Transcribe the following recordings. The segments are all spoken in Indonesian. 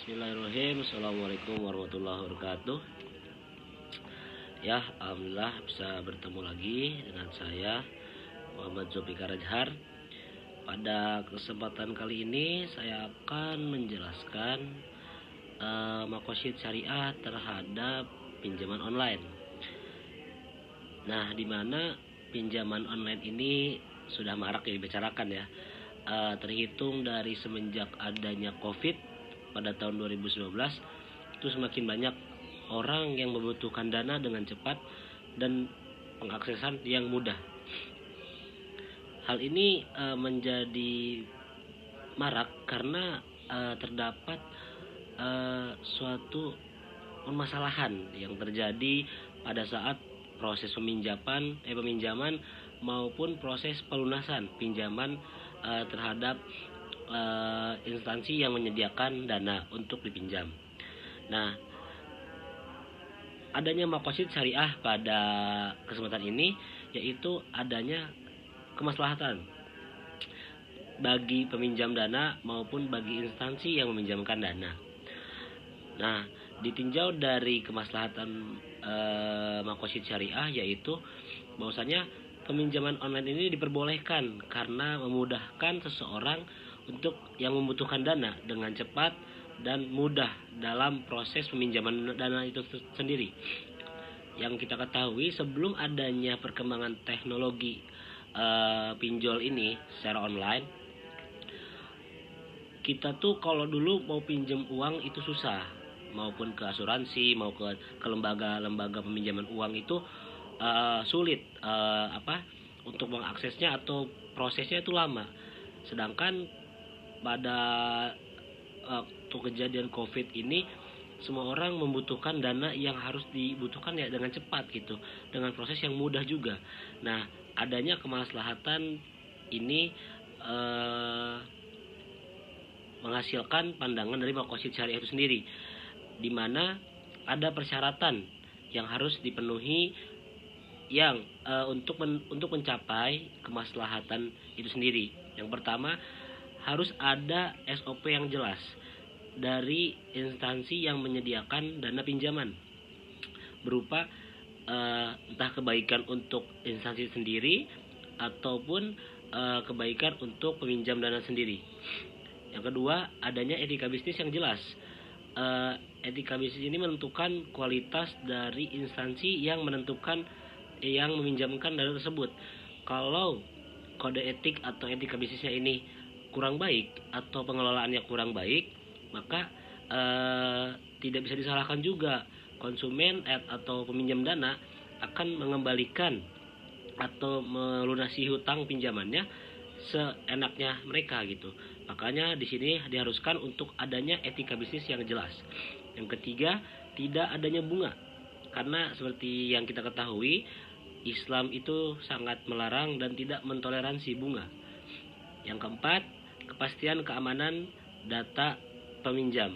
Bismillahirrahmanirrahim. Assalamualaikum warahmatullahi wabarakatuh. Ya, alhamdulillah bisa bertemu lagi dengan saya Muhammad Zulfikar Rajhar. Pada kesempatan kali ini saya akan menjelaskan makosid syariah terhadap pinjaman online. Nah, di mana pinjaman online ini sudah marak dibicarakan ya. Terhitung dari semenjak adanya COVID pada tahun 2019 itu semakin banyak orang yang membutuhkan dana dengan cepat dan pengaksesan yang mudah. Hal ini menjadi marak karena terdapat suatu permasalahan yang terjadi pada saat proses peminjaman maupun proses pelunasan pinjaman terhadap instansi yang menyediakan dana untuk dipinjam. Nah, adanya makosid syariah pada kesempatan ini yaitu adanya kemaslahatan bagi peminjam dana maupun bagi instansi yang meminjamkan dana. Nah, ditinjau dari kemaslahatan makosid syariah yaitu bahwasanya peminjaman online ini diperbolehkan karena memudahkan seseorang untuk yang membutuhkan dana dengan cepat dan mudah dalam proses peminjaman dana itu sendiri. Yang kita ketahui sebelum adanya perkembangan teknologi pinjol ini secara online, kita tuh kalau dulu mau pinjam uang itu susah, maupun ke asuransi maupun ke lembaga peminjaman uang itu sulit untuk mengaksesnya atau prosesnya itu lama. Sedangkan pada waktu kejadian COVID ini semua orang membutuhkan dana yang harus dibutuhkan ya dengan cepat gitu, dengan proses yang mudah juga. Nah, adanya kemaslahatan ini menghasilkan pandangan dari makosid syariah itu sendiri, di mana ada persyaratan yang harus dipenuhi yang untuk mencapai kemaslahatan itu sendiri. Yang pertama, harus ada SOP yang jelas dari instansi yang menyediakan dana pinjaman, berupa entah kebaikan untuk instansi sendiri ataupun kebaikan untuk peminjam dana sendiri. Yang kedua, adanya etika bisnis yang jelas. Etika bisnis ini menentukan kualitas dari instansi yang meminjamkan dana tersebut. Kalau kode etik atau etika bisnisnya ini kurang baik atau pengelolaannya kurang baik, maka tidak bisa disalahkan juga konsumen atau peminjam dana akan mengembalikan atau melunasi hutang pinjamannya seenaknya mereka gitu. Makanya di sini diharuskan untuk adanya etika bisnis yang jelas. Yang ketiga, tidak adanya bunga, karena seperti yang kita ketahui Islam itu sangat melarang dan tidak mentoleransi bunga. Yang keempat, kepastian keamanan data peminjam.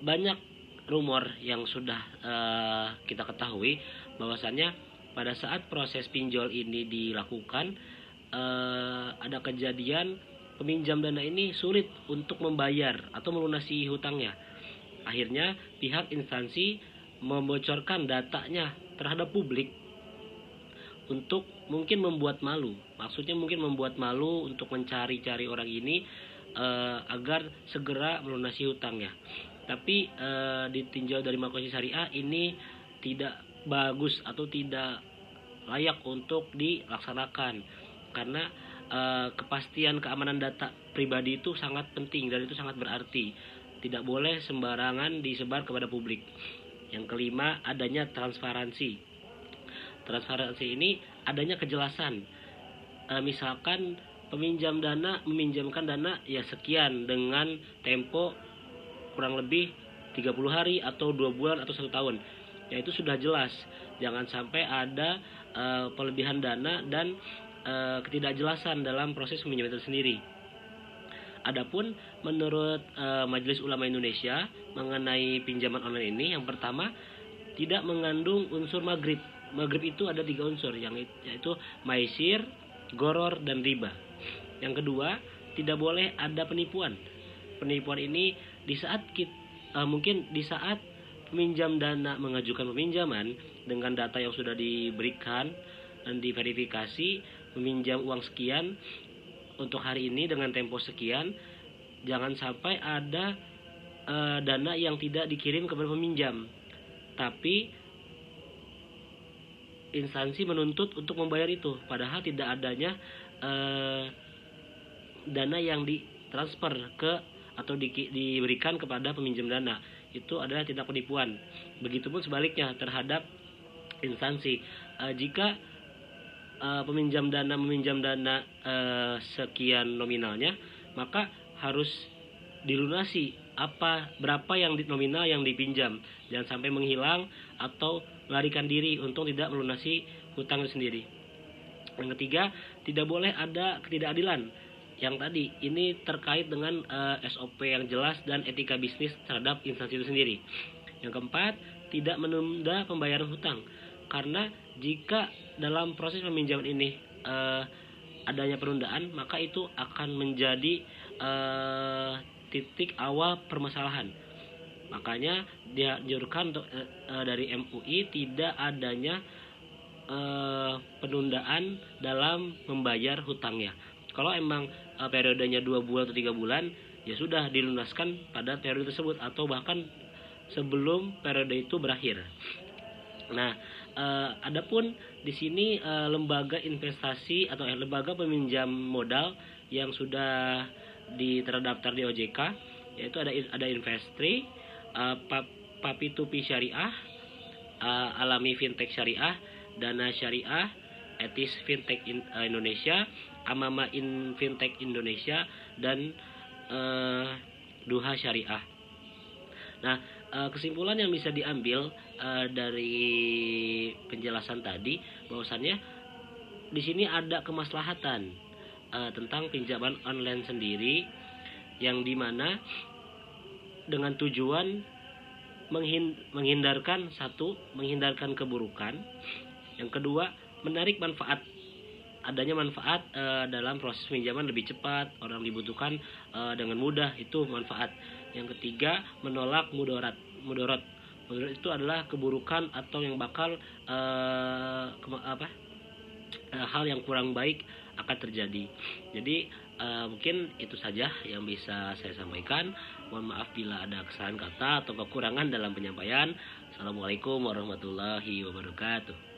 Banyak rumor yang sudah kita ketahui bahwasannya pada saat proses pinjol ini dilakukan ada kejadian peminjam dana ini sulit untuk membayar atau melunasi hutangnya. Akhirnya pihak instansi membocorkan datanya terhadap publik untuk mungkin membuat malu. Maksudnya mungkin membuat malu untuk mencari-cari orang ini agar segera melunasi hutangnya. Tapi ditinjau dari makosid syariah ini tidak bagus atau tidak layak untuk dilaksanakan, karena kepastian keamanan data pribadi itu sangat penting dan itu sangat berarti. Tidak boleh sembarangan disebar kepada publik. Yang kelima, adanya transparansi. Transparansi ini adanya kejelasan. Misalkan peminjam dana meminjamkan dana ya sekian dengan tempo kurang lebih 30 hari atau 2 bulan atau 1 tahun. Ya itu sudah jelas. Jangan sampai ada pelebihan dana dan ketidakjelasan dalam proses peminjaman itu sendiri. Adapun menurut Majelis Ulama Indonesia mengenai pinjaman online ini, yang pertama, tidak mengandung unsur maghrib. Maghrib itu ada 3 unsur, yaitu maisir, goror, dan riba. Yang kedua, tidak boleh ada penipuan. Penipuan ini di saat mungkin di saat peminjam dana mengajukan peminjaman dengan data yang sudah diberikan dan diverifikasi, meminjam uang sekian untuk hari ini dengan tempo sekian, jangan sampai ada dana yang tidak dikirim kepada peminjam, tapi instansi menuntut untuk membayar itu, padahal tidak adanya dana yang ditransfer ke atau diberikan kepada peminjam dana. Itu adalah tindak penipuan. Begitupun sebaliknya terhadap instansi. Jika peminjam dana meminjam dana sekian nominalnya, maka harus dilunasi berapa yang nominal yang dipinjam. Jangan sampai menghilang atau melarikan diri untuk tidak melunasi hutang itu sendiri. Yang ketiga, tidak boleh ada ketidakadilan. Yang tadi ini terkait dengan SOP yang jelas dan etika bisnis terhadap instansi itu sendiri. Yang keempat, tidak menunda pembayaran hutang, karena jika dalam proses peminjaman ini adanya penundaan, maka itu akan menjadi titik awal permasalahan. Makanya dianjurkan dari MUI tidak adanya penundaan dalam membayar hutangnya. Kalau emang periodenya 2 bulan atau 3 bulan, ya sudah dilunaskan pada periode tersebut atau bahkan sebelum periode itu berakhir. Nah, adapun di sini lembaga investasi atau lembaga peminjam modal yang sudah terdaftar di OJK, yaitu ada Investri, Papi2P Syariah, Alami Fintech Syariah, Dana Syariah, Etis Fintech Indonesia, Amama Fintech Indonesia, dan Duha Syariah. Nah, kesimpulan yang bisa diambil dari penjelasan tadi, bahwasannya di sini ada kemaslahatan tentang pinjaman online sendiri, yang dimana dengan tujuan menghindarkan keburukan, yang kedua menarik manfaat, adanya manfaat dalam proses pinjaman lebih cepat, orang dibutuhkan dengan mudah, itu manfaat. Yang ketiga, menolak mudarat itu adalah keburukan atau yang bakal hal yang kurang baik akan terjadi. Jadi mungkin itu saja yang bisa saya sampaikan. Mohon maaf bila ada kesalahan kata atau kekurangan dalam penyampaian. Assalamualaikum warahmatullahi wabarakatuh.